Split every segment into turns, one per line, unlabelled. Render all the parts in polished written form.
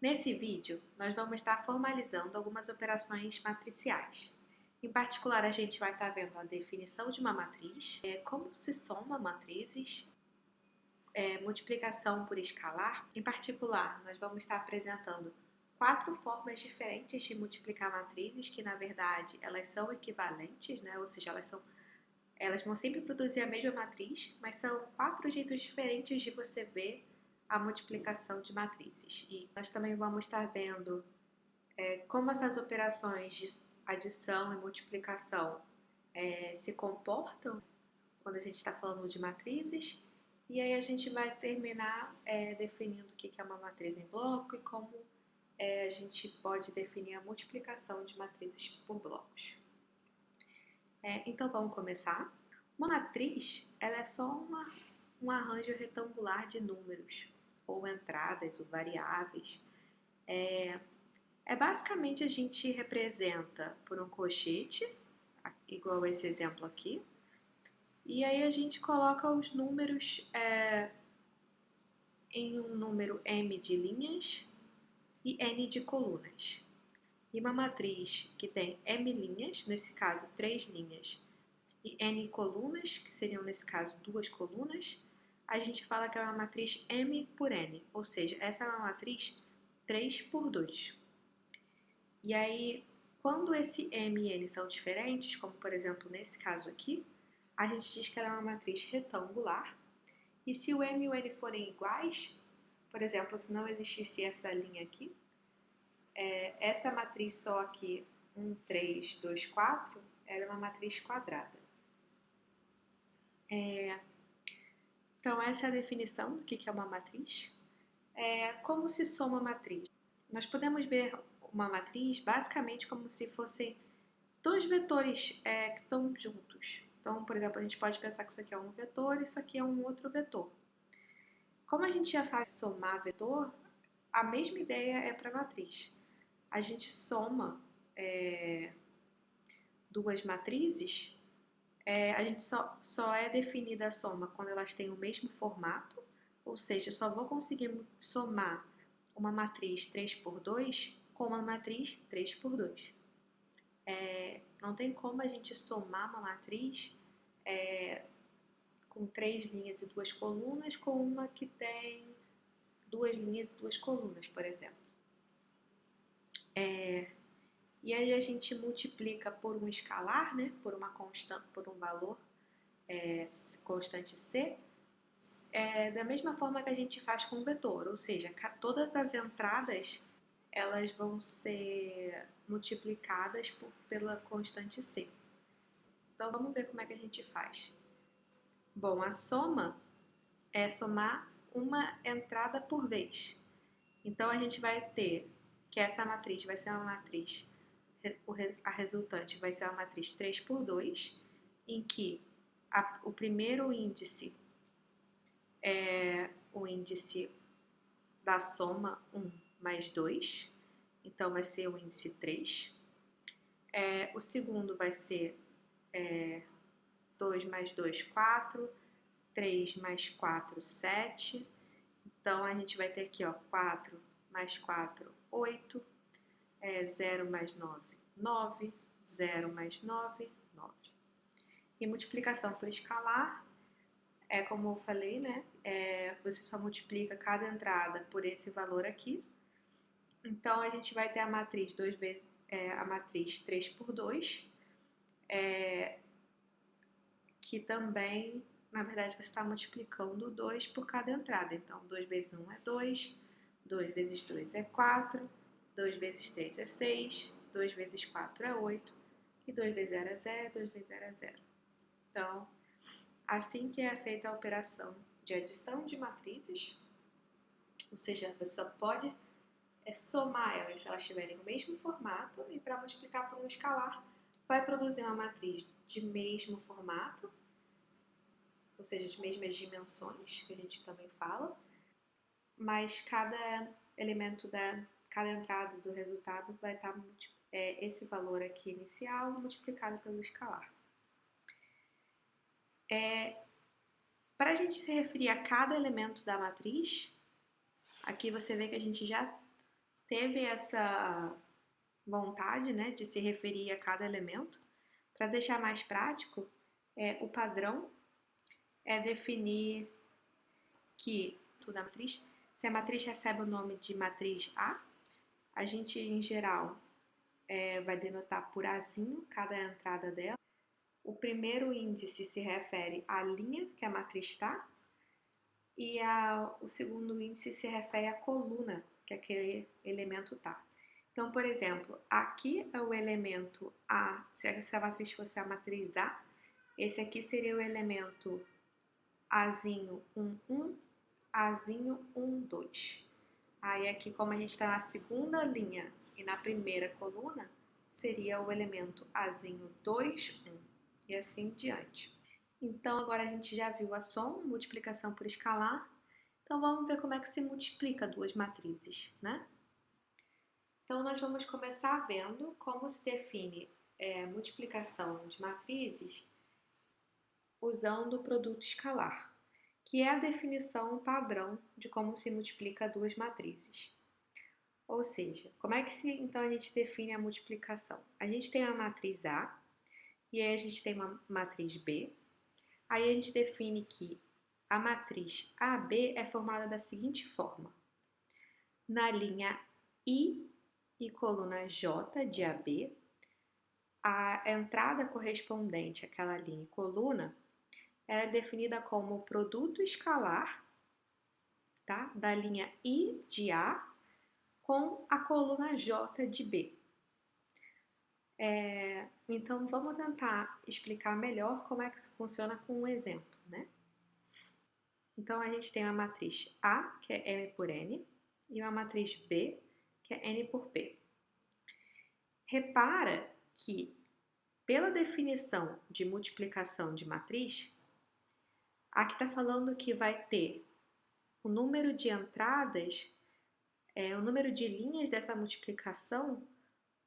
Nesse vídeo, nós vamos estar formalizando algumas operações matriciais. Em particular, a gente vai estar vendo a definição de uma matriz, como se soma matrizes, multiplicação por escalar. Em particular, nós vamos estar apresentando 4 formas diferentes de multiplicar matrizes, que na verdade elas são equivalentes, né? Ou seja, elas vão sempre produzir a mesma matriz, mas são 4 jeitos diferentes de você ver a multiplicação de matrizes. E nós também vamos estar vendo como essas operações de adição e multiplicação se comportam quando a gente está falando de matrizes. E aí a gente vai terminar definindo o que é uma matriz em bloco e como a gente pode definir a multiplicação de matrizes por blocos. Então vamos começar. Uma matriz ela é só um arranjo retangular de números, ou entradas, ou variáveis. Basicamente a gente representa por um colchete, igual esse exemplo aqui, e aí a gente coloca os números em um número m de linhas e n de colunas. E uma matriz que tem m linhas, nesse caso 3 linhas, e n colunas, que seriam nesse caso 2 colunas, a gente fala que é uma matriz m por n, ou seja, essa é uma matriz 3 por 2. E aí, quando esse m e n são diferentes, como por exemplo nesse caso aqui, a gente diz que ela é uma matriz retangular. E se o m e o n forem iguais, por exemplo, se não existisse essa linha aqui, essa matriz só aqui, 1, 3, 2, 4, ela é uma matriz quadrada. Então, essa é a definição do que é uma matriz. Como se soma matriz? Nós podemos ver uma matriz basicamente como se fossem dois vetores que estão juntos. Então, por exemplo, a gente pode pensar que isso aqui é um vetor e isso aqui é um outro vetor. Como a gente já sabe somar vetor, a mesma ideia é para a matriz. A gente soma duas matrizes, a gente só é definida a soma quando elas têm o mesmo formato, ou seja, eu só vou conseguir somar uma matriz 3 por 2 com uma matriz 3 por 2. Não tem como a gente somar uma matriz com 3 linhas e 2 colunas com uma que tem 2 linhas e 2 colunas, por exemplo. E aí a gente multiplica por um escalar, né, por uma constante, por um valor constante C, da mesma forma que a gente faz com o vetor, ou seja, todas as entradas elas vão ser multiplicadas pela constante C. Então vamos ver como é que a gente faz. Bom, a soma é somar uma entrada por vez. Então a gente vai ter que essa matriz vai ser uma matriz, a resultante vai ser uma matriz 3 por 2, em que o primeiro índice é o índice da soma 1 mais 2, então vai ser o índice 3. O segundo vai ser 2 mais 2, 4, 3 mais 4, 7. Então, a gente vai ter aqui, 4 mais 4, 8, 0 mais 9, 9, 0 mais 9, 9. E multiplicação por escalar, como eu falei, né? Você só multiplica cada entrada por esse valor aqui. Então, a gente vai ter a matriz a matriz 3 por 2, que também, na verdade, você está multiplicando 2 por cada entrada. Então, 2 vezes 1 é 2, 2 vezes 2 é 4, 2 vezes 3 é 6, 2 vezes 4 é 8, e 2 vezes 0 é 0, 2 vezes 0 é 0. Então, assim que é feita a operação de adição de matrizes, ou seja, você só pode somar elas se elas tiverem o mesmo formato, e para multiplicar por um escalar, vai produzir uma matriz de mesmo formato, ou seja, de mesmas dimensões, que a gente também fala, mas cada elemento cada entrada do resultado vai estar esse valor aqui inicial multiplicado pelo escalar. Para a gente se referir a cada elemento da matriz, aqui você vê que a gente já teve essa vontade, né, de se referir a cada elemento. Para deixar mais prático, o padrão é definir que toda matriz, se a matriz recebe o nome de matriz a gente, em geral, vai denotar por Azinho cada entrada dela. O primeiro índice se refere à linha que a matriz está, e o segundo índice se refere à coluna que aquele elemento está. Então, por exemplo, aqui é o elemento A, se a matriz fosse a matriz A, esse aqui seria o elemento Azinho 1, 1, Azinho 1, 2. Aí aqui, como a gente está na segunda linha e na primeira coluna, seria o elemento Azinho 2, 1 e assim diante. Então, agora a gente já viu a soma, multiplicação por escalar. Então, vamos ver como é que se multiplica duas matrizes, né? Então, nós vamos começar vendo como se define multiplicação de matrizes usando o produto escalar, que é a definição padrão de como se multiplica duas matrizes. Ou seja, como é que então a gente define a multiplicação? A gente tem a matriz A e aí a gente tem uma matriz B. Aí a gente define que a matriz AB é formada da seguinte forma. Na linha I e coluna J de AB, a entrada correspondente àquela linha e coluna é definida como o produto escalar, tá? Da linha I de A com a coluna J de B. Então, vamos tentar explicar melhor como é que isso funciona com um exemplo, né? Então, a gente tem uma matriz A, que é M por N, e uma matriz B, que é N por P. Repara que, pela definição de multiplicação de matriz, aqui está falando que vai ter o número de entradas, o número de linhas dessa multiplicação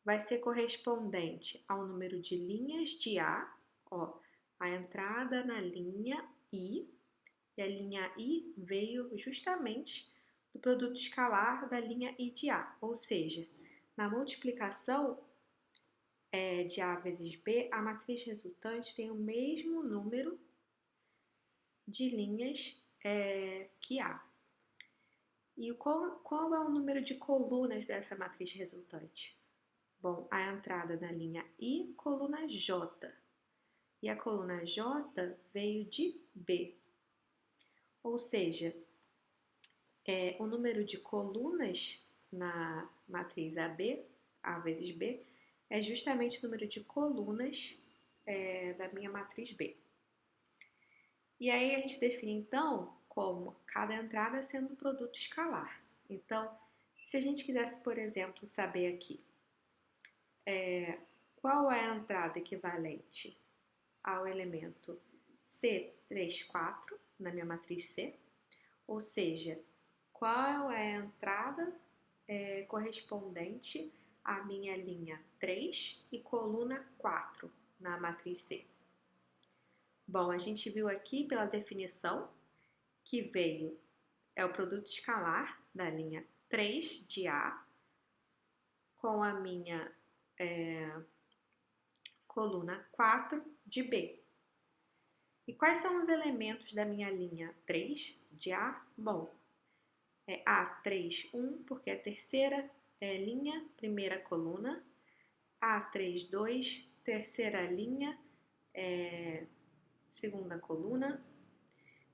vai ser correspondente ao número de linhas de A, ó, a entrada na linha I, e a linha I veio justamente do produto escalar da linha I de A, ou seja, na multiplicação de A vezes B, a matriz resultante tem o mesmo número de linhas que A. E qual é o número de colunas dessa matriz resultante? Bom, a entrada na linha I, coluna J. E a coluna J veio de B. Ou seja, o número de colunas na matriz AB, A vezes B, é justamente o número de colunas da minha matriz B. E aí a gente define, então, como cada entrada sendo um produto escalar. Então, se a gente quisesse, por exemplo, saber aqui qual é a entrada equivalente ao elemento C34 na minha matriz C, ou seja, qual é a entrada correspondente à minha linha 3 e coluna 4 na matriz C. Bom, a gente viu aqui pela definição que veio o produto escalar da linha 3 de A com a minha coluna 4 de B. E quais são os elementos da minha linha 3 de A? Bom, é A3, 1, porque é a terceira linha, primeira coluna. A3, 2, terceira linha, segunda coluna.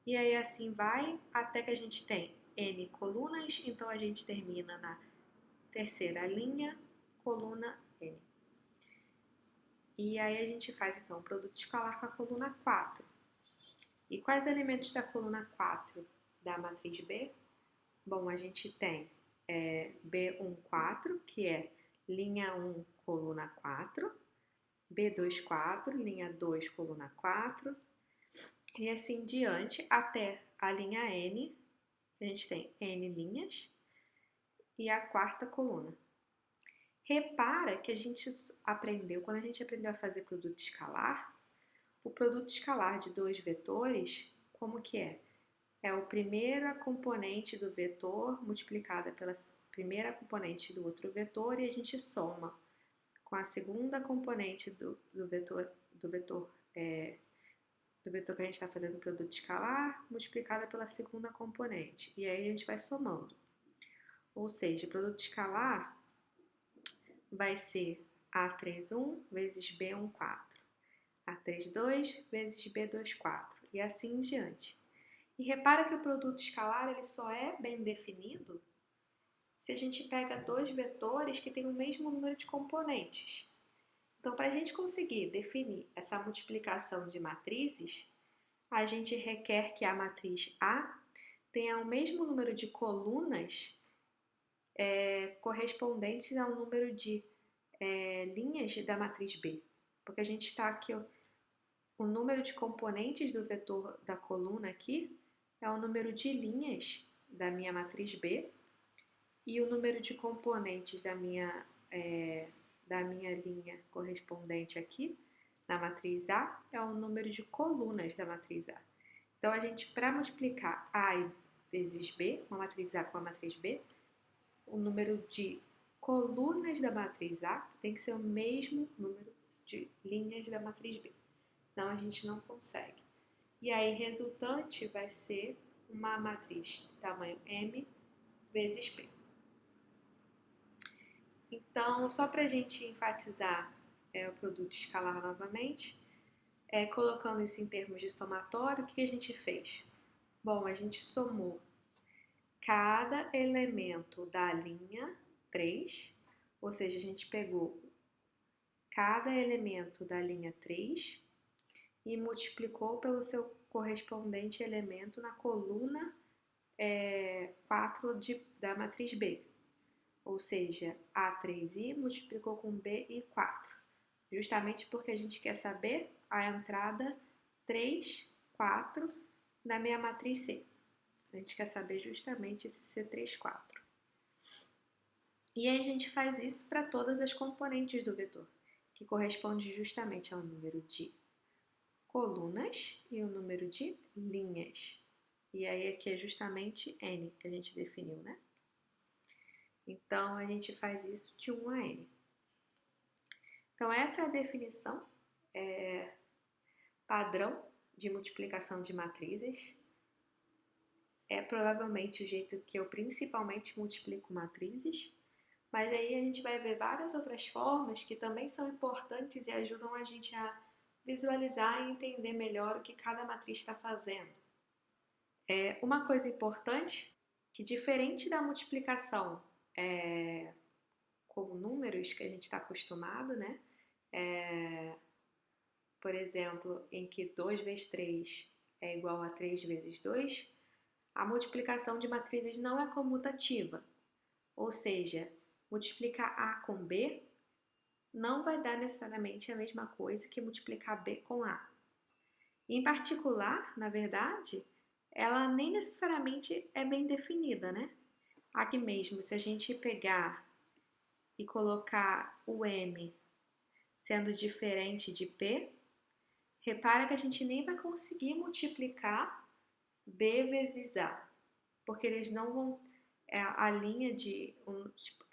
E aí assim vai até que a gente tem N colunas, então a gente termina na terceira linha, coluna N. E aí a gente faz então o produto escalar com a coluna 4. E quais elementos da coluna 4 da matriz B? Bom, a gente tem B14, que é linha 1, coluna 4, B24, linha 2, coluna 4, e assim diante até a linha N, a gente tem N linhas, e a quarta coluna. Repara que a gente aprendeu, quando a gente aprendeu a fazer produto escalar, o produto escalar de dois vetores, como que é? É o primeiro componente do vetor multiplicada primeira componente do outro vetor e a gente soma com a segunda componente do vetor que a gente está fazendo produto escalar, multiplicada pela segunda componente. E aí a gente vai somando. Ou seja, o produto escalar vai ser A31 vezes B14, A32 vezes B24 e assim em diante. E repara que o produto escalar ele só é bem definido se a gente pega dois vetores que têm o mesmo número de componentes. Então, para a gente conseguir definir essa multiplicação de matrizes, a gente requer que a matriz A tenha o mesmo número de colunas correspondentes ao número de linhas da matriz B. Porque a gente está aqui, o número de componentes do vetor da coluna aqui é o número de linhas da minha matriz B e o número de componentes da minha linha correspondente aqui na matriz A é o número de colunas da matriz A. Então, a gente, para multiplicar A vezes B, uma matriz A com a matriz B, o número de colunas da matriz A tem que ser o mesmo número de linhas da matriz B. Senão, a gente não consegue. E aí, resultante vai ser uma matriz tamanho M vezes P. Então, só para a gente enfatizar o produto escalar novamente, colocando isso em termos de somatório, o que a gente fez? Bom, a gente somou cada elemento da linha 3, ou seja, a gente pegou cada elemento da linha 3 e multiplicou pelo seu correspondente elemento na coluna 4 da matriz B. Ou seja, A3i multiplicou com BI4, justamente porque a gente quer saber a entrada 3, 4 da minha matriz C. A gente quer saber justamente esse C3, 4. E aí a gente faz isso para todas as componentes do vetor, que corresponde justamente ao número de colunas e o número de linhas. E aí aqui é justamente N que a gente definiu, né? Então, a gente faz isso de 1 a N. Então, essa é a definição padrão de multiplicação de matrizes. É provavelmente o jeito que eu principalmente multiplico matrizes, mas aí a gente vai ver várias outras formas que também são importantes e ajudam a gente a visualizar e entender melhor o que cada matriz está fazendo. Uma coisa importante, que diferente da multiplicação como números que a gente está acostumado, né? Por exemplo, em que 2 vezes 3 é igual a 3 vezes 2, a multiplicação de matrizes não é comutativa. Ou seja, multiplicar A com B não vai dar necessariamente a mesma coisa que multiplicar B com A. Em particular, na verdade, ela nem necessariamente é bem definida, né? Aqui mesmo, se a gente pegar e colocar o M sendo diferente de P, repara que a gente nem vai conseguir multiplicar B vezes A, porque eles não vão... a linha de...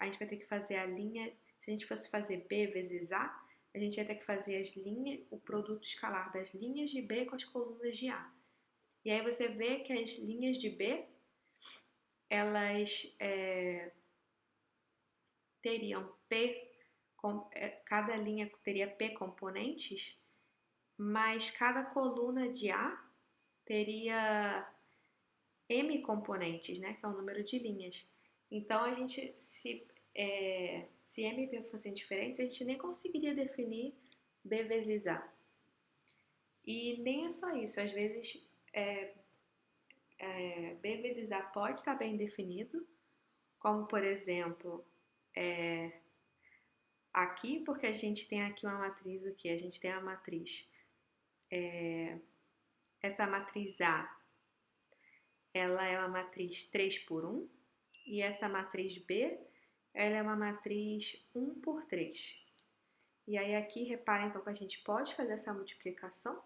a gente vai ter que fazer a linha... Se a gente fosse fazer B vezes A gente ia ter que fazer o produto escalar das linhas de B com as colunas de A. E aí você vê que as linhas de B, elas teriam P, cada linha teria P componentes, mas cada coluna de A teria M componentes, né, que é o número de linhas. Então, a gente, se M e P fossem diferentes, a gente nem conseguiria definir B vezes A. E nem é só isso, às vezes B vezes A pode estar bem definido, como por exemplo, aqui, porque a gente tem aqui uma matriz, o que? A gente tem a matriz, essa matriz A, ela é uma matriz 3 por 1, e essa matriz B, ela é uma matriz 1 por 3. E aí aqui, reparem então que a gente pode fazer essa multiplicação,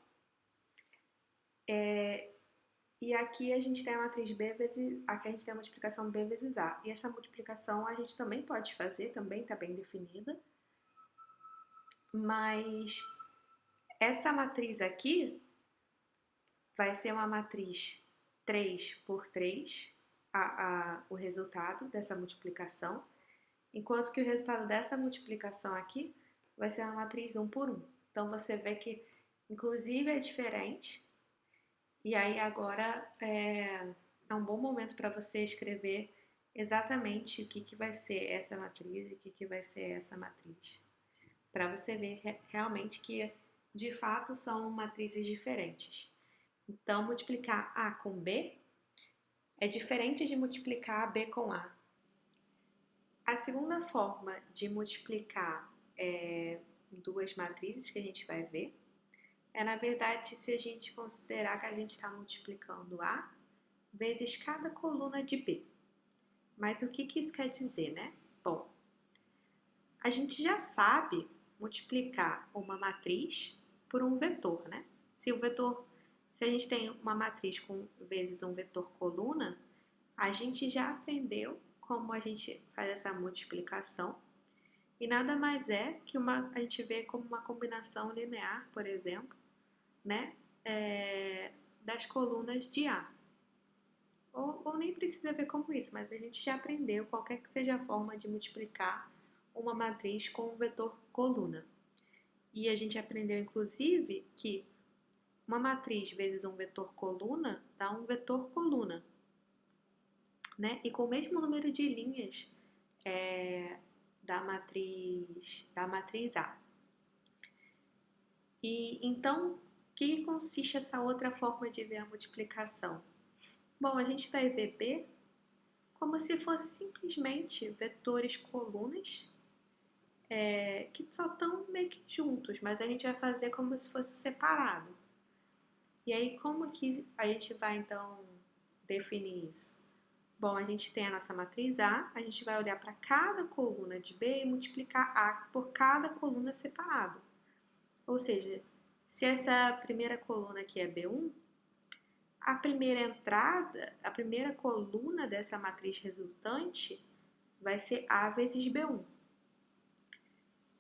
E aqui a gente tem a matriz B vezes, aqui a gente tem a multiplicação B vezes A. E essa multiplicação a gente também pode fazer, também está bem definida. Mas essa matriz aqui vai ser uma matriz 3 por 3, o resultado dessa multiplicação, enquanto que o resultado dessa multiplicação aqui vai ser uma matriz 1 por 1. Então você vê que inclusive é diferente, e aí agora é um bom momento para você escrever exatamente o que vai ser essa matriz e o que vai ser essa matriz, para você ver realmente que de fato são matrizes diferentes. Então, multiplicar A com B é diferente de multiplicar B com A. A segunda forma de multiplicar duas matrizes que a gente vai ver é, na verdade, se a gente considerar que a gente está multiplicando A vezes cada coluna de B. Mas o que isso quer dizer, né? Bom, a gente já sabe multiplicar uma matriz por um vetor, né? Se a gente tem uma matriz com vezes um vetor coluna, a gente já aprendeu como a gente faz essa multiplicação e nada mais é que a gente vê como uma combinação linear, por exemplo, né? Das colunas de A. Ou nem precisa ver como isso, mas a gente já aprendeu qualquer que seja a forma de multiplicar uma matriz com um vetor coluna. E a gente aprendeu, inclusive, que uma matriz vezes um vetor coluna dá um vetor coluna, né? E com o mesmo número de linhas da matriz A. E então, o que consiste essa outra forma de ver a multiplicação? Bom, a gente vai ver B como se fosse simplesmente vetores colunas que só estão meio que juntos, mas a gente vai fazer como se fosse separado. E aí, como que a gente vai, então, definir isso? Bom, a gente tem a nossa matriz A, a gente vai olhar para cada coluna de B e multiplicar A por cada coluna separado. Ou seja, se essa primeira coluna aqui é B1, a primeira entrada, a primeira coluna dessa matriz resultante vai ser A vezes B1.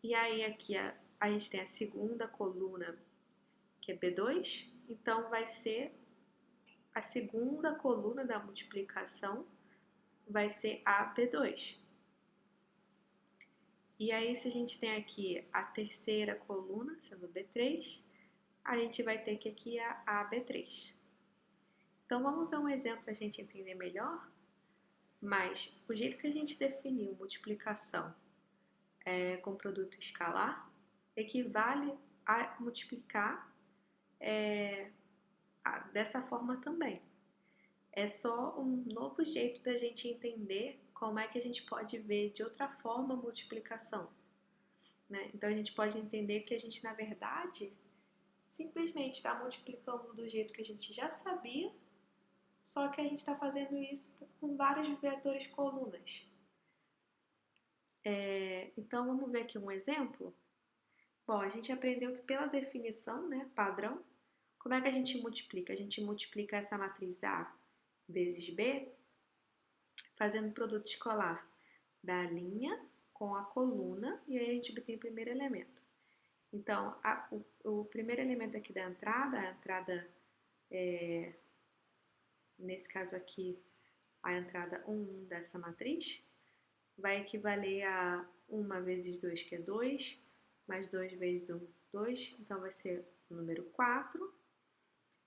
E aí aqui a gente tem a segunda coluna, que é B2, então vai ser a segunda coluna da multiplicação, vai ser AB2. E aí, se a gente tem aqui a terceira coluna, sendo B3, a gente vai ter que aqui a AB3. Então, vamos ver um exemplo para a gente entender melhor? Mas o jeito que a gente definiu multiplicação com produto escalar equivale a multiplicar dessa forma também. É só um novo jeito da gente entender como é que a gente pode ver de outra forma a multiplicação, né? Então a gente pode entender que a gente, na verdade, simplesmente está multiplicando do jeito que a gente já sabia, só que a gente está fazendo isso com vários vetores colunas. Então vamos ver aqui um exemplo. Bom, a gente aprendeu que pela definição, né, padrão, como é que a gente multiplica? A gente multiplica essa matriz A vezes B, fazendo produto escolar da linha com a coluna, e aí a gente obtém o primeiro elemento. Então, o primeiro elemento aqui da entrada, a entrada, nesse caso aqui, a entrada 1 dessa matriz, vai equivaler a 1 vezes 2, que é 2, mais 2 vezes 1, 2, então vai ser o número 4,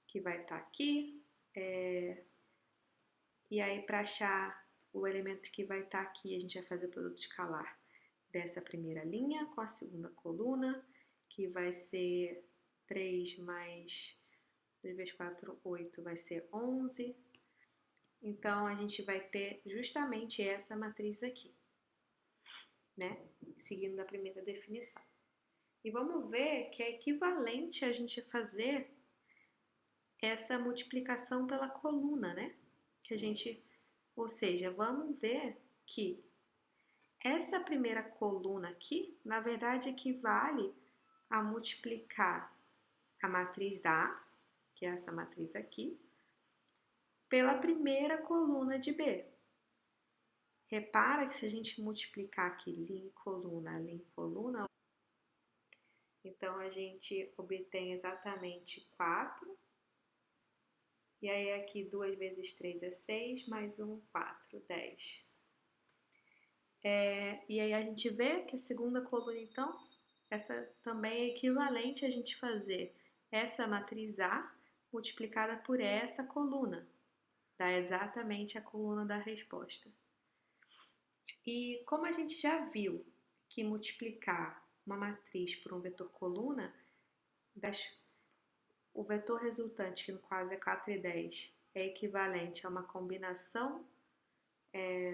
que vai estar aqui. E aí, para achar o elemento que vai estar aqui, a gente vai fazer o produto escalar dessa primeira linha com a segunda coluna, que vai ser 3 mais 2 vezes 4, 8, vai ser 11. Então, a gente vai ter justamente essa matriz aqui, né? Seguindo a primeira definição. E vamos ver que é equivalente a gente fazer essa multiplicação pela coluna, né? Ou seja, vamos ver que essa primeira coluna aqui, na verdade, equivale a multiplicar a matriz A, que é essa matriz aqui, pela primeira coluna de B. Repara que se a gente multiplicar aqui linha em coluna, então a gente obtém exatamente 4. E aí aqui 2 vezes 3 é 6, mais 1, 4, 10. E aí a gente vê que a segunda coluna, então, essa também é equivalente a gente fazer essa matriz A multiplicada por essa coluna. Dá exatamente a coluna da resposta. E como a gente já viu que multiplicar uma matriz por um vetor coluna, o vetor resultante, que no caso é 4 e 10, é equivalente a uma combinação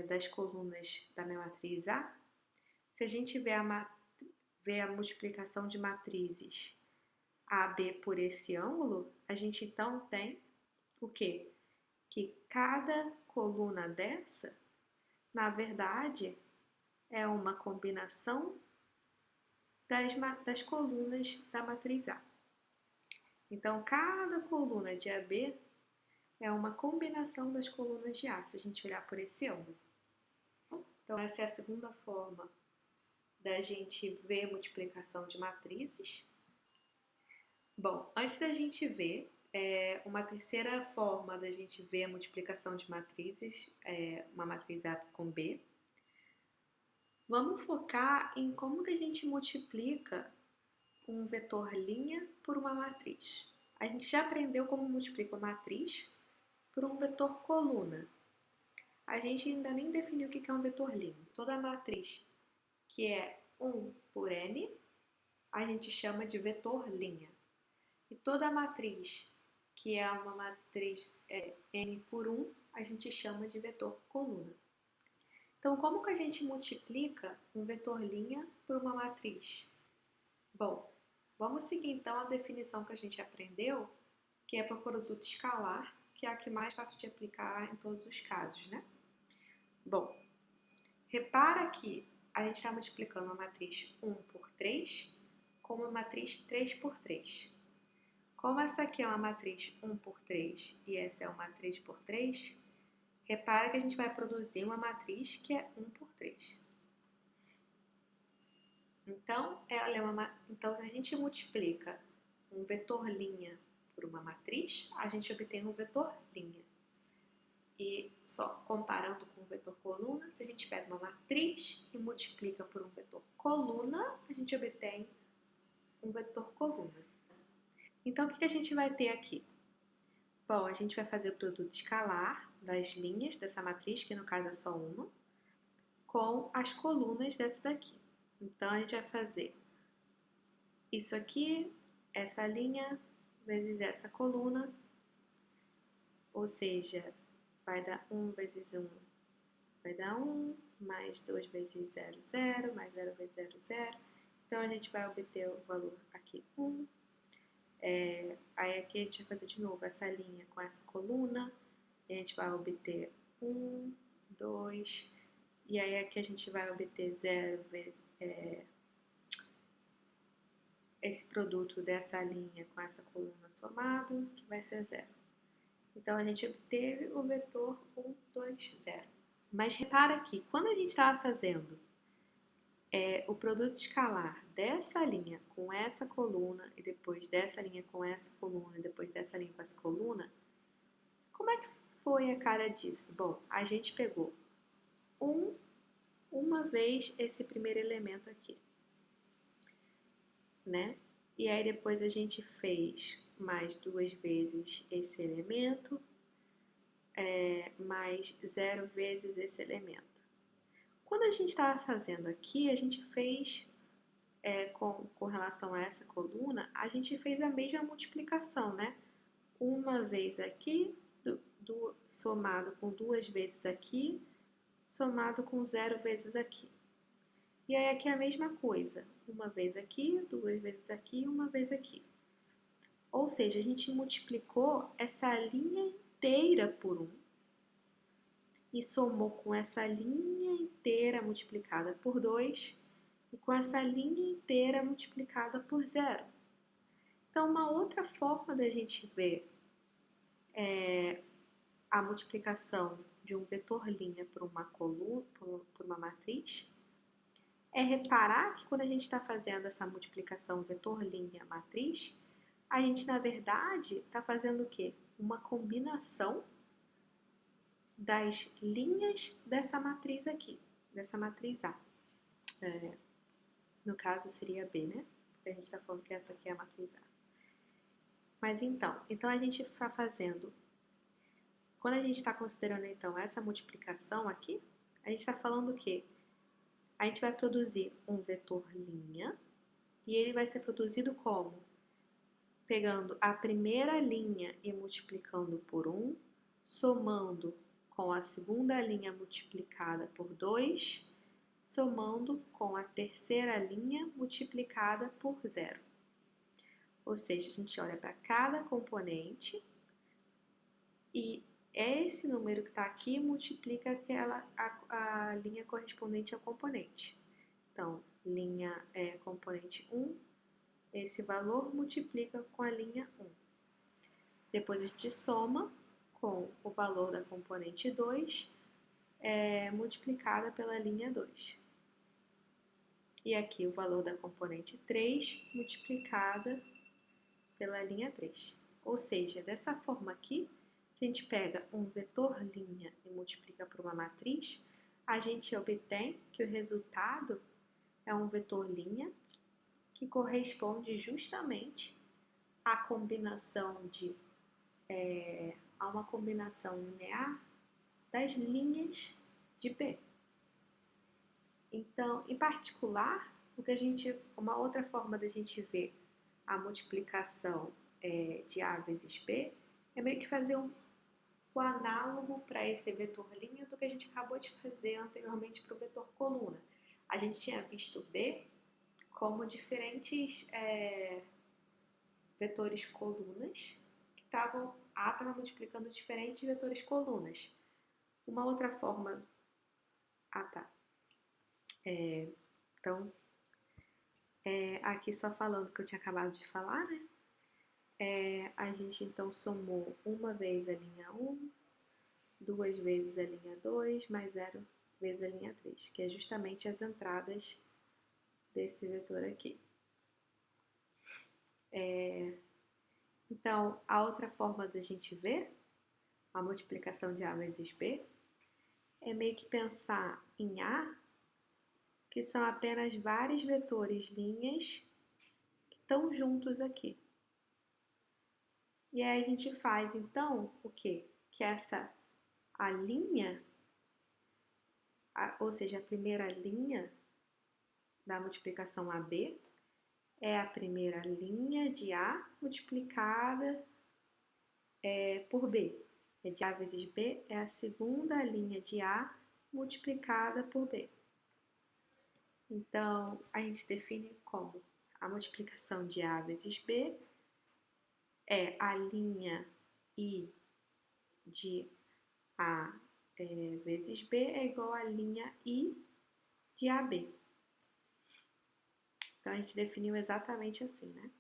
das colunas da minha matriz A. Se a gente vê a multiplicação de matrizes AB por esse ângulo, a gente então tem o quê? Que cada coluna dessa, na verdade, é uma combinação das colunas da matriz A. Então, cada coluna de AB é uma combinação das colunas de A, se a gente olhar por esse ângulo. Então, essa é a segunda forma da gente ver multiplicação de matrizes. Bom, antes da gente ver, uma terceira forma da gente ver a multiplicação de matrizes, uma matriz A com B, vamos focar em como que a gente multiplica um vetor linha por uma matriz. A gente já aprendeu como multiplica uma matriz por um vetor coluna. A gente ainda nem definiu o que é um vetor linha. Toda matriz que é 1 por n, a gente chama de vetor linha. E toda matriz que é uma matriz n por 1, a gente chama de vetor coluna. Então, como que a gente multiplica um vetor linha por uma matriz? Bom, vamos seguir então a definição que a gente aprendeu, que é para o produto escalar, que é a que mais fácil de aplicar em todos os casos, né? Bom, repara que a gente está multiplicando uma matriz 1 por 3 com uma matriz 3 por 3. Como essa aqui é uma matriz 1 por 3 e essa é uma 3 por 3, repara que a gente vai produzir uma matriz que é 1 por 3. Então, se a gente multiplica um vetor linha por uma matriz, a gente obtém um vetor linha. E só comparando com o vetor coluna, se a gente pega uma matriz e multiplica por um vetor coluna, a gente obtém um vetor coluna. Então, o que a gente vai ter aqui? Bom, a gente vai fazer o produto escalar das linhas dessa matriz, que no caso é só uma, com as colunas dessa daqui. Então, a gente vai fazer isso aqui, essa linha, vezes essa coluna, ou seja, vai dar 1 vezes 1, vai dar 1, mais 2 vezes 0, 0, mais 0 vezes 0, 0. Então, a gente vai obter o valor aqui 1. Aí aqui a gente vai fazer de novo essa linha com essa coluna, e a gente vai obter 1, 2, e aí aqui a gente vai obter 0 vezes esse produto dessa linha com essa coluna somado, que vai ser 0. Então, a gente obteve o vetor 1, 2, 0. Mas repara aqui, quando a gente estava fazendo o produto escalar dessa linha com essa coluna, e depois dessa linha com essa coluna, e depois dessa linha com essa coluna, como é que foi a cara disso? Bom, a gente pegou uma vez esse primeiro elemento aqui, né? E aí depois a gente fez mais 2 vezes esse elemento, mais 0 vezes esse elemento. Quando a gente estava fazendo aqui, a gente fez, com relação a essa coluna, a gente fez a mesma multiplicação, né? Uma vez aqui, somado com 2 vezes aqui, somado com 0 vezes aqui. E aí aqui é a mesma coisa, uma vez aqui, 2 vezes aqui, uma vez aqui. Ou seja, a gente multiplicou essa linha inteira por 1 e somou com essa linha inteira multiplicada por 2 e com essa linha inteira multiplicada por 0. Então, uma outra forma da gente ver a multiplicação de um vetor linha por uma coluna, por uma matriz, é reparar que quando a gente está fazendo essa multiplicação vetor linha matriz, a gente na verdade está fazendo o quê? Uma combinação das linhas dessa matriz aqui, dessa matriz A. No caso seria B, né? Porque a gente está falando que essa aqui é a matriz A. Mas então a gente está fazendo, quando a gente está considerando então essa multiplicação aqui, a gente está falando o quê? A gente vai produzir um vetor linha e ele vai ser produzido como? Pegando a primeira linha e multiplicando por 1, somando com a segunda linha multiplicada por 2, somando com a terceira linha multiplicada por 0. Ou seja, a gente olha para cada componente e esse número que está aqui multiplica a linha correspondente ao componente. Então, linha componente 1, esse valor multiplica com a linha 1. Depois a gente soma com o valor da componente 2 multiplicada pela linha 2. E aqui o valor da componente 3 multiplicada pela linha 3. Ou seja, dessa forma aqui, se a gente pega um vetor linha e multiplica por uma matriz, a gente obtém que o resultado é um vetor linha que corresponde justamente à combinação a uma combinação linear das linhas de B. Então, em particular, uma outra forma da gente ver a multiplicação de A vezes B é meio que fazer o análogo para esse vetor linha do que a gente acabou de fazer anteriormente para o vetor coluna. A gente tinha visto B como diferentes vetores colunas que A estava multiplicando diferentes vetores colunas. Uma outra forma... Então, aqui só falando o que eu tinha acabado de falar, né? A gente então somou uma vez a linha 1, 2 vezes a linha 2, mais 0 vezes a linha 3, que é justamente as entradas desse vetor aqui. Então, a outra forma da gente ver a multiplicação de A vezes B é meio que pensar em A, que são apenas vários vetores linhas que estão juntos aqui. E aí a gente faz, então, o quê? Que a linha, ou seja, a primeira linha da multiplicação AB é a primeira linha de A multiplicada por B. De A vezes B é a segunda linha de A multiplicada por B. Então, a gente define como a multiplicação de A vezes B é a linha I de A vezes B é igual à linha I de AB. Então, a gente definiu exatamente assim, né?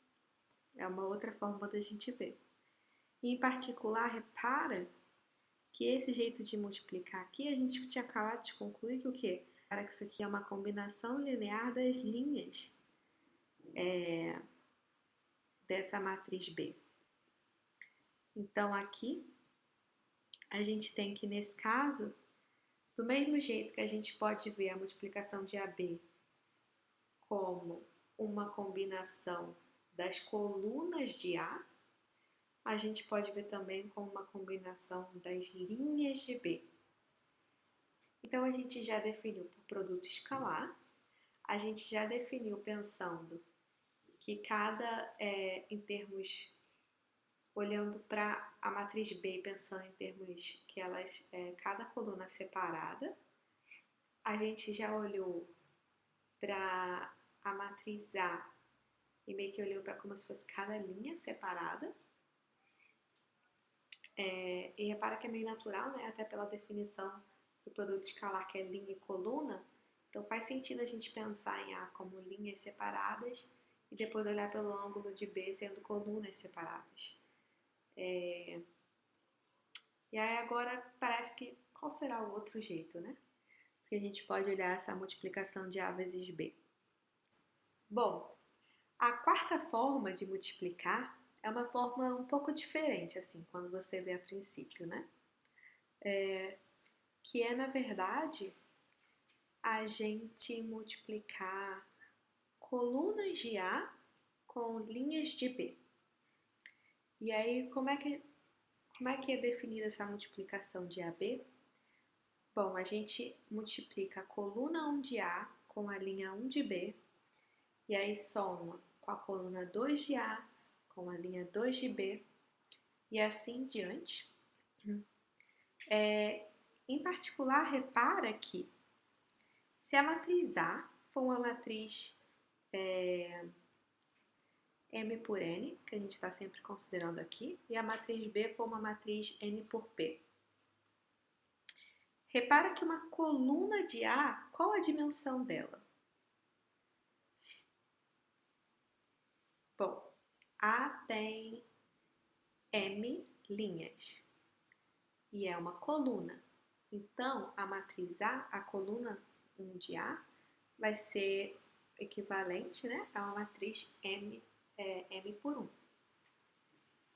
É uma outra forma da gente ver. E, em particular, repara que esse jeito de multiplicar aqui, a gente tinha acabado de concluir que o quê? Era que isso aqui é uma combinação linear das linhas dessa matriz B. Então, aqui, a gente tem que, nesse caso, do mesmo jeito que a gente pode ver a multiplicação de AB como uma combinação das colunas de a gente pode ver também como uma combinação das linhas de B. Então, a gente já definiu por produto escalar, a gente já definiu pensando que em termos, olhando para a matriz B, pensando em termos que cada coluna separada, a gente já olhou para a matriz A e meio que olhou para como se fosse cada linha separada. E repara que é meio natural, né? Até pela definição do produto escalar, que é linha e coluna. Então, faz sentido a gente pensar em A como linhas separadas e depois olhar pelo ângulo de B sendo colunas separadas. E E aí agora parece que qual será o outro jeito, né? Que a gente pode olhar essa multiplicação de A vezes B. Bom, a quarta forma de multiplicar é uma forma um pouco diferente, assim, quando você vê a princípio, né? Que é, na verdade, a gente multiplicar colunas de A com linhas de B. E aí, como é que é definida essa multiplicação de AB? Bom, a gente multiplica a coluna 1 de A com a linha 1 de B, e aí soma com a coluna 2 de A com a linha 2 de B, e assim em diante. Em particular, repara que se a matriz A for uma matriz M por N, que a gente está sempre considerando aqui, e a matriz B for uma matriz N por P. Repara que uma coluna de A, qual a dimensão dela? Bom, A tem M linhas e é uma coluna. Então, a matriz A coluna 1 de A, vai ser equivalente, né, a uma matriz M por 1.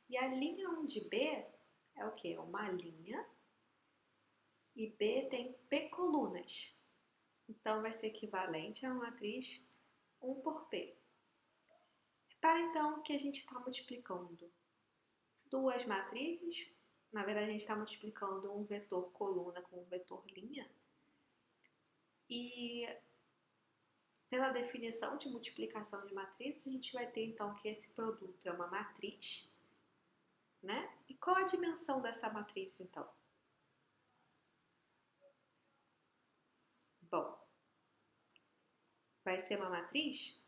E a linha 1 de B é o quê? É uma linha e B tem P colunas. Então, vai ser equivalente a uma matriz 1 por P. Repara, então, que a gente está multiplicando duas matrizes. Na verdade, a gente está multiplicando um vetor coluna com um vetor linha. E pela definição de multiplicação de matrizes, a gente vai ter, então, que esse produto é uma matriz, né? E qual a dimensão dessa matriz, então? Bom, vai ser uma matriz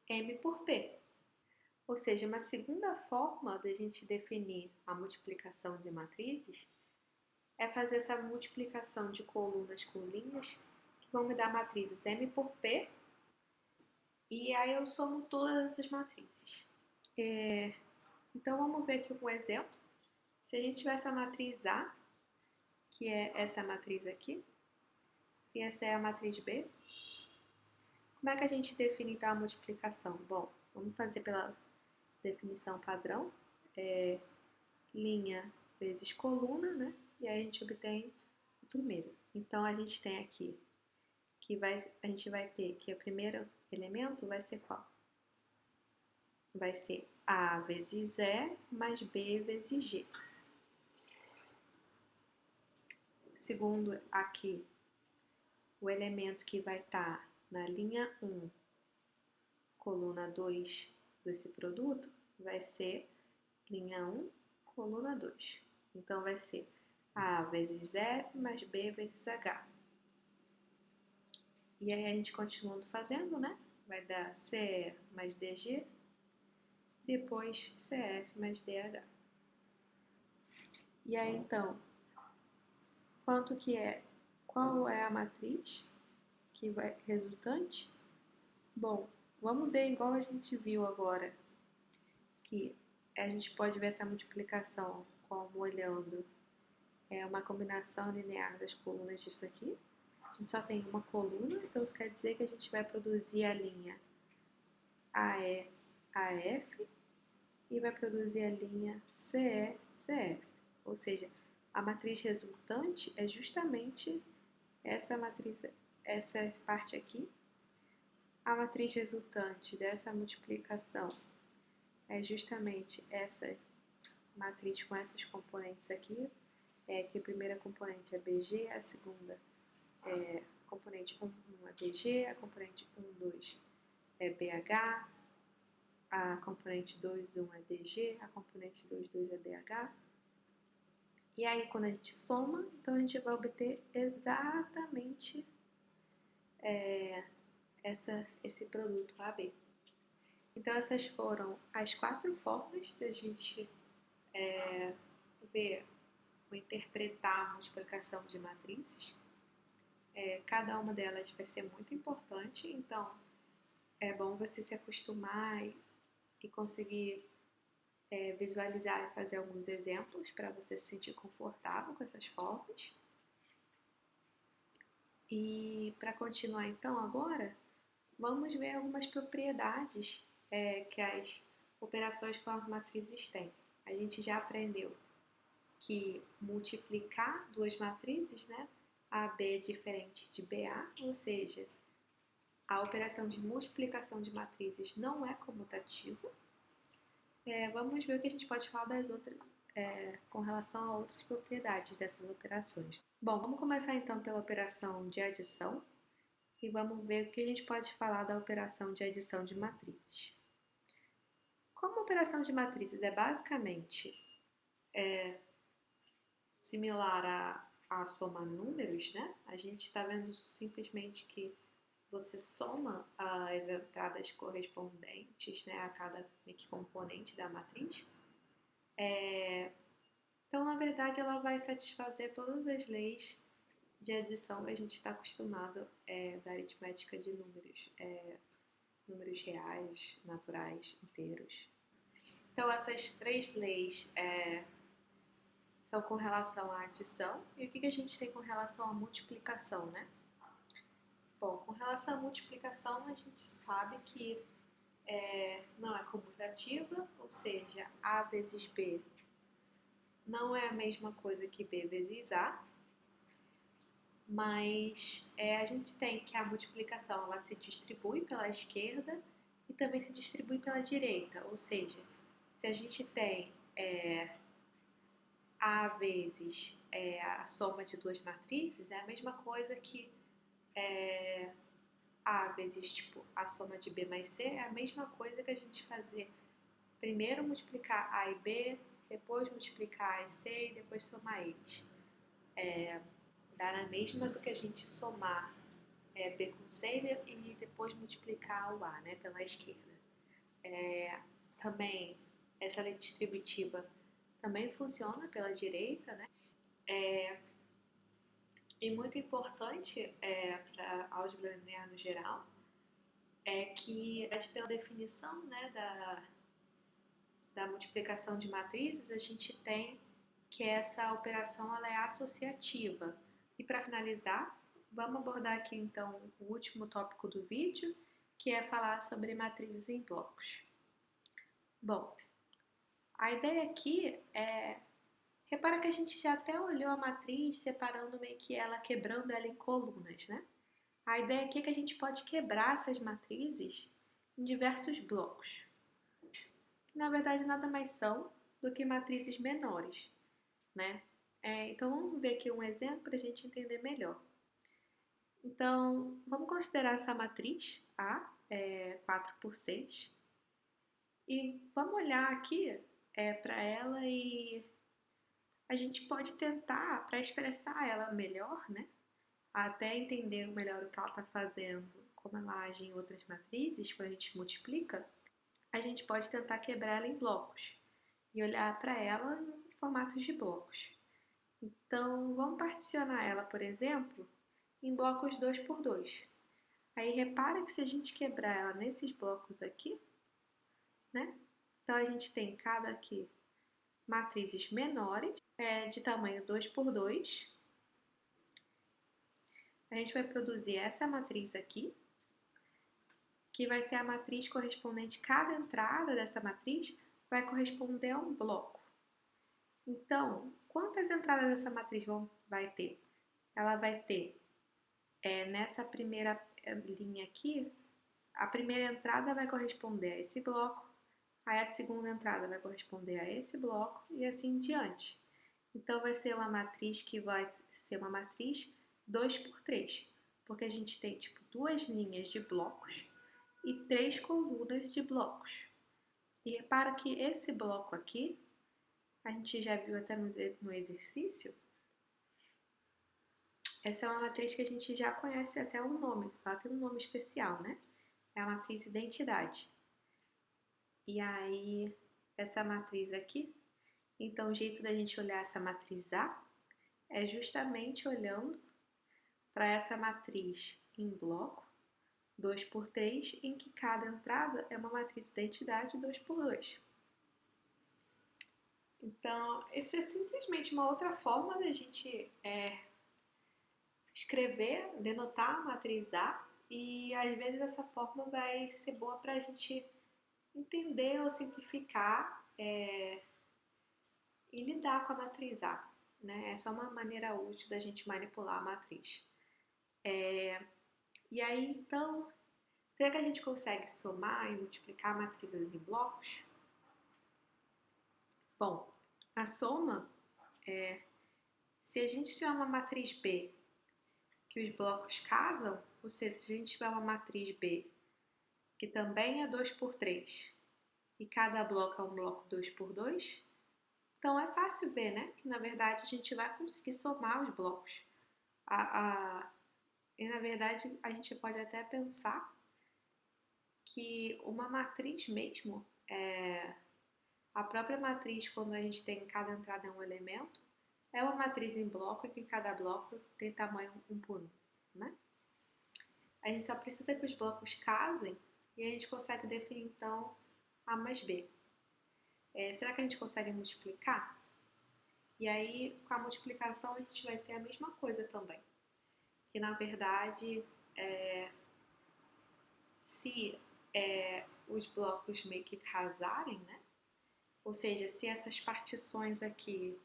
M por P. Ou seja, uma segunda forma da gente definir a multiplicação de matrizes é fazer essa multiplicação de colunas com linhas, que vão me dar matrizes M por P, e aí eu somo todas essas matrizes. Então, vamos ver aqui um exemplo. Se a gente tivesse a matriz A, que é essa matriz aqui, e essa é a matriz B, como é que a gente define então a multiplicação? Bom, vamos fazer pela definição padrão, linha vezes coluna, né? E aí a gente obtém o primeiro. Então, a gente tem aqui que a gente vai ter que o primeiro elemento vai ser qual? Vai ser A vezes E mais B vezes G. Segundo aqui, o elemento que vai estar na linha 1, coluna 2 desse produto, vai ser linha 1, coluna 2. Então, vai ser A vezes F mais B vezes H. E aí, a gente continuando fazendo, né? Vai dar CE mais DG, depois CF mais DH. E aí, então, quanto que é? Qual é a matriz que vai resultante? Bom, vamos ver igual a gente viu agora, que a gente pode ver essa multiplicação como olhando uma combinação linear das colunas disso aqui. A gente só tem uma coluna, então isso quer dizer que a gente vai produzir a linha AE, AF e vai produzir a linha CE, CF. Ou seja, a matriz resultante é justamente essa matriz, essa parte aqui. A matriz resultante dessa multiplicação é justamente essa matriz com essas componentes aqui, que a primeira componente é BG, a segunda é componente 1, 1 é BG, a componente 1, 2 é BH, a componente 2, 1 é DG, a componente 2, 2 é DH. E aí, quando a gente soma, então a gente vai obter exatamente esse produto AB. Então, essas foram as 4 formas da gente ver ou interpretar a multiplicação de matrizes. Cada uma delas vai ser muito importante, então é bom você se acostumar e conseguir visualizar e fazer alguns exemplos para você se sentir confortável com essas formas. E para continuar então agora, vamos ver algumas propriedades que as operações com as matrizes têm. A gente já aprendeu que multiplicar duas matrizes, né? AB é diferente de BA, ou seja, a operação de multiplicação de matrizes não é comutativa. Vamos ver o que a gente pode falar das outras, com relação a outras propriedades dessas operações. Bom, vamos começar então pela operação de adição e vamos ver o que a gente pode falar da operação de adição de matrizes. Como a operação de matrizes é basicamente similar a somar números, né? A gente está vendo simplesmente que você soma as entradas correspondentes, né, a cada componente da matriz. Então, na verdade, ela vai satisfazer todas as leis de adição que a gente está acostumado da aritmética de números, números reais, naturais, inteiros. Então, essas três leis são com relação à adição. E o que a gente tem com relação à multiplicação, né? Bom, com relação à multiplicação, a gente sabe que não é comutativa, ou seja, A vezes B não é a mesma coisa que B vezes A, mas a gente tem que a multiplicação ela se distribui pela esquerda e também se distribui pela direita, ou seja, se a gente tem A vezes a soma de duas matrizes, é a mesma coisa que A vezes tipo, a soma de B mais C, é a mesma coisa que a gente fazer primeiro multiplicar A e B, depois multiplicar A e C e depois somar eles. Dá na mesma do que a gente somar B com C e depois multiplicar o A, né, pela esquerda. Também essa lei distributiva também funciona pela direita, né? E muito importante para a álgebra linear no geral é que, pela definição, né, da multiplicação de matrizes, a gente tem que essa operação ela é associativa. E para finalizar, vamos abordar aqui então o último tópico do vídeo, que é falar sobre matrizes em blocos. Bom, a ideia aqui repara que a gente já até olhou a matriz separando meio que ela, quebrando ela em colunas, né? A ideia aqui é que a gente pode quebrar essas matrizes em diversos blocos, que na verdade nada mais são do que matrizes menores, né? Então vamos ver aqui um exemplo para a gente entender melhor. Então, vamos considerar essa matriz A, 4 por 6, e vamos olhar aqui para ela e a gente pode tentar, para expressar ela melhor, né? Até entender melhor o que ela está fazendo, como ela age em outras matrizes, quando a gente multiplica, a gente pode tentar quebrar ela em blocos e olhar para ela em formatos de blocos. Então, vamos particionar ela, por exemplo, em blocos 2 por 2. Aí, repara que se a gente quebrar ela nesses blocos aqui, né? Então, a gente tem cada aqui matrizes menores, de tamanho 2 por 2. A gente vai produzir essa matriz aqui, que vai ser a matriz correspondente, cada entrada dessa matriz vai corresponder a um bloco. Então, quantas entradas essa matriz vai ter? Ela vai ter, nessa primeira linha aqui, a primeira entrada vai corresponder a esse bloco, aí a segunda entrada vai corresponder a esse bloco e assim em diante. Então, vai ser uma matriz que vai ser uma matriz 2 por 3, porque a gente tem tipo duas linhas de blocos e 3 colunas de blocos. E repara que esse bloco aqui, a gente já viu até no exercício, essa é uma matriz que a gente já conhece até o nome, ela tem um nome especial, né? É a matriz identidade. E aí, essa matriz aqui, então o jeito da gente olhar essa matriz A é justamente olhando para essa matriz em bloco, 2 por 3, em que cada entrada é uma matriz identidade 2 por 2. Então, essa é simplesmente uma outra forma da gente escrever, denotar a matriz A, e às vezes essa forma vai ser boa para a gente entender ou simplificar e lidar com a matriz A. Né? Essa é uma maneira útil da gente manipular a matriz. E aí, então, será que a gente consegue somar e multiplicar matrizes em blocos? Bom, a soma, se a gente tiver uma matriz B que os blocos casam, ou seja, se a gente tiver uma matriz B que também é 2 por 3 e cada bloco é um bloco 2 por 2, então é fácil ver, né? Que na verdade a gente vai conseguir somar os blocos. E na verdade a gente pode até pensar que uma matriz mesmo, a própria matriz, quando a gente tem cada entrada é um elemento, é uma matriz em bloco e que cada bloco tem tamanho 1 por 1, né? A gente só precisa que os blocos casem e a gente consegue definir então A mais B. Será que a gente consegue multiplicar? E aí, com a multiplicação, a gente vai ter a mesma coisa também. Que na verdade, se os blocos meio que casarem, né? Ou seja, se essas partições aqui,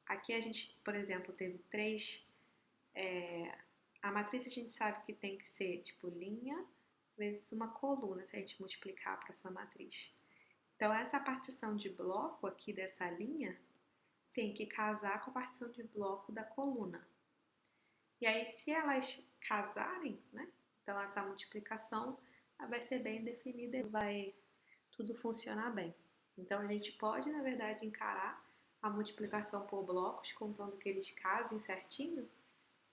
aqui a gente, por exemplo, teve três, a matriz a gente sabe que tem que ser tipo linha vezes uma coluna, se a gente multiplicar a próxima matriz. Então, essa partição de bloco aqui dessa linha tem que casar com a partição de bloco da coluna. E aí, se elas casarem, né? Então, essa multiplicação vai ser bem definida e vai tudo funcionar bem. Então, a gente pode, na verdade, encarar a multiplicação por blocos, contando que eles casem certinho.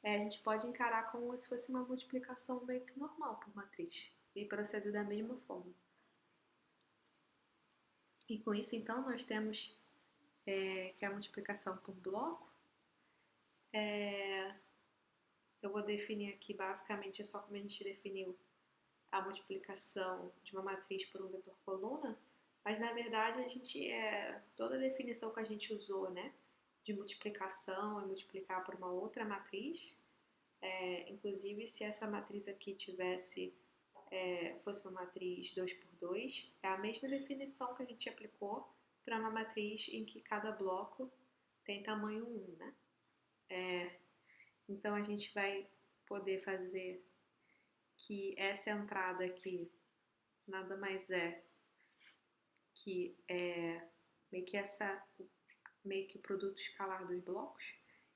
A gente pode encarar como se fosse uma multiplicação meio que normal por matriz e proceder da mesma forma. E com isso, então, nós temos que a multiplicação por bloco, eu vou definir aqui basicamente só como a gente definiu a multiplicação de uma matriz por um vetor coluna, mas na verdade a gente toda a definição que a gente usou, né, de multiplicação é multiplicar por uma outra matriz, inclusive se essa matriz aqui tivesse fosse uma matriz 2 por 2, é a mesma definição que a gente aplicou para uma matriz em que cada bloco tem tamanho 1, né? Então a gente vai poder fazer que essa entrada aqui nada mais é que meio que o produto escalar dos blocos.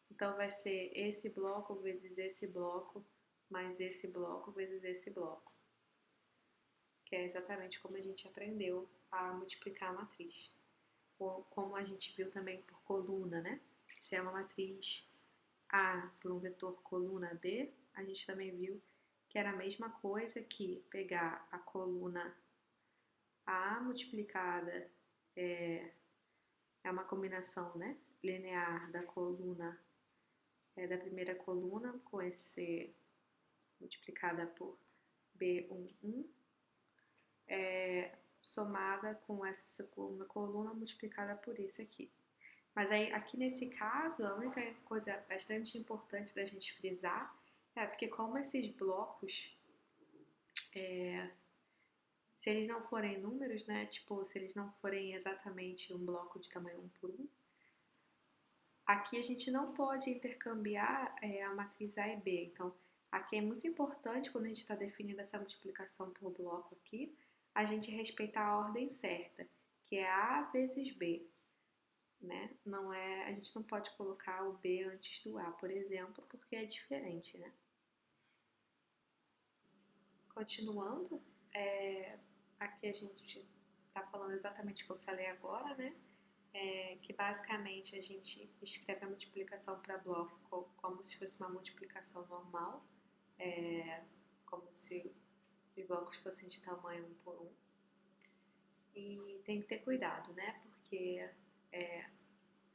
Então vai ser esse bloco vezes esse bloco mais esse bloco vezes esse bloco, que é exatamente como a gente aprendeu a multiplicar a matriz. Ou como a gente viu também por coluna, né? Se é uma matriz A por um vetor coluna B, a gente também viu que era a mesma coisa que pegar a coluna A multiplicada é uma combinação, né, linear da coluna da primeira coluna com esse multiplicada por B11 somada com essa segunda coluna multiplicada por esse aqui. Mas aí, aqui nesse caso, a única coisa bastante importante da gente frisar é porque como esses blocos, se eles não forem números, né, tipo, se eles não forem exatamente um bloco de tamanho 1 por 1, aqui a gente não pode intercambiar a matriz A e B. Então, aqui é muito importante, quando a gente está definindo essa multiplicação por bloco aqui, a gente respeitar a ordem certa, que é A vezes B. Né? Não é, a gente não pode colocar o B antes do A, por exemplo, porque é diferente, né? Continuando, aqui a gente está falando exatamente o que eu falei agora, né? Que basicamente a gente escreve a multiplicação para bloco como se fosse uma multiplicação normal, como se os blocos fossem de tamanho 1 por 1. E tem que ter cuidado, né? Porque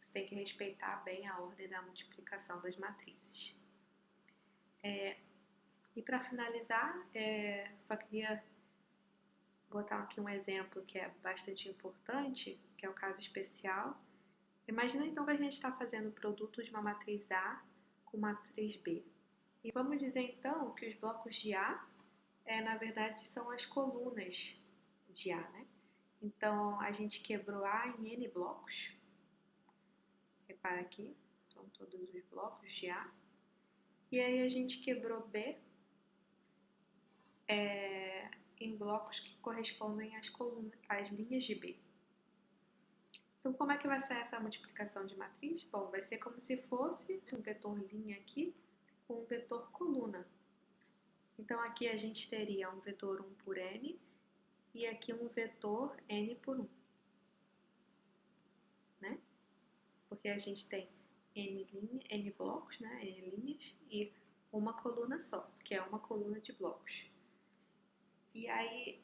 você tem que respeitar bem a ordem da multiplicação das matrizes. E para finalizar, só queria Vou botar aqui um exemplo que é bastante importante, que é o caso especial. Imagina então que a gente está fazendo o produto de uma matriz A com matriz B. E vamos dizer então que os blocos de A, na verdade, são as colunas de A, né? Então, a gente quebrou A em N blocos. Repara aqui, são todos os blocos de A. E aí a gente quebrou B em blocos que correspondem às linhas de B. Então, como é que vai ser essa multiplicação de matriz? Bom, vai ser como se fosse um vetor linha aqui com um vetor coluna. Então, aqui a gente teria um vetor 1 por n e aqui um vetor n por 1. Né? Porque a gente tem n blocos, né? N linhas e uma coluna só, que é uma coluna de blocos. E aí,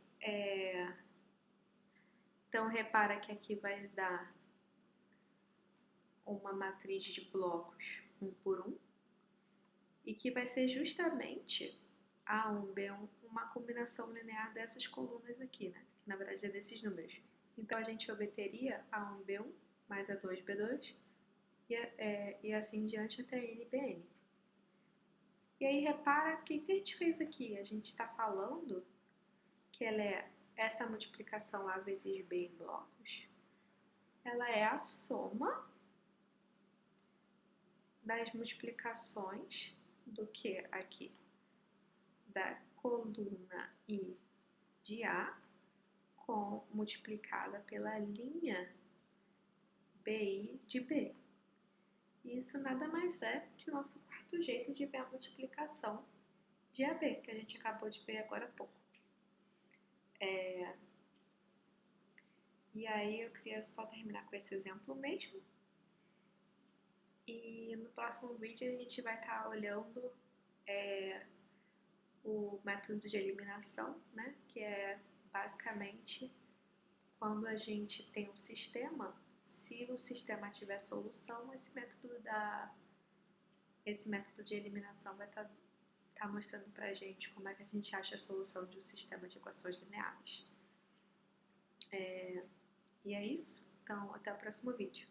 então repara que aqui vai dar uma matriz de blocos 1 por 1 e que vai ser justamente A1, B1, uma combinação linear dessas colunas aqui, né? Que na verdade é desses números. Então a gente obteria A1, B1 mais A2, B2 e assim em diante até NBN. E aí repara o que a gente fez aqui. A gente está falando que essa multiplicação A vezes B em blocos, ela é a soma das multiplicações do que aqui? Da coluna I de A multiplicada pela linha BI de B. Isso nada mais é que o nosso quarto jeito de ver a multiplicação de AB, que a gente acabou de ver agora há pouco. E aí eu queria só terminar com esse exemplo mesmo. E no próximo vídeo a gente vai estar olhando o método de eliminação, né? Que é basicamente quando a gente tem um sistema, se o sistema tiver solução, esse método de eliminação vai estar mostrando pra gente como é que a gente acha a solução de um sistema de equações lineares. E é isso. Então, até o próximo vídeo.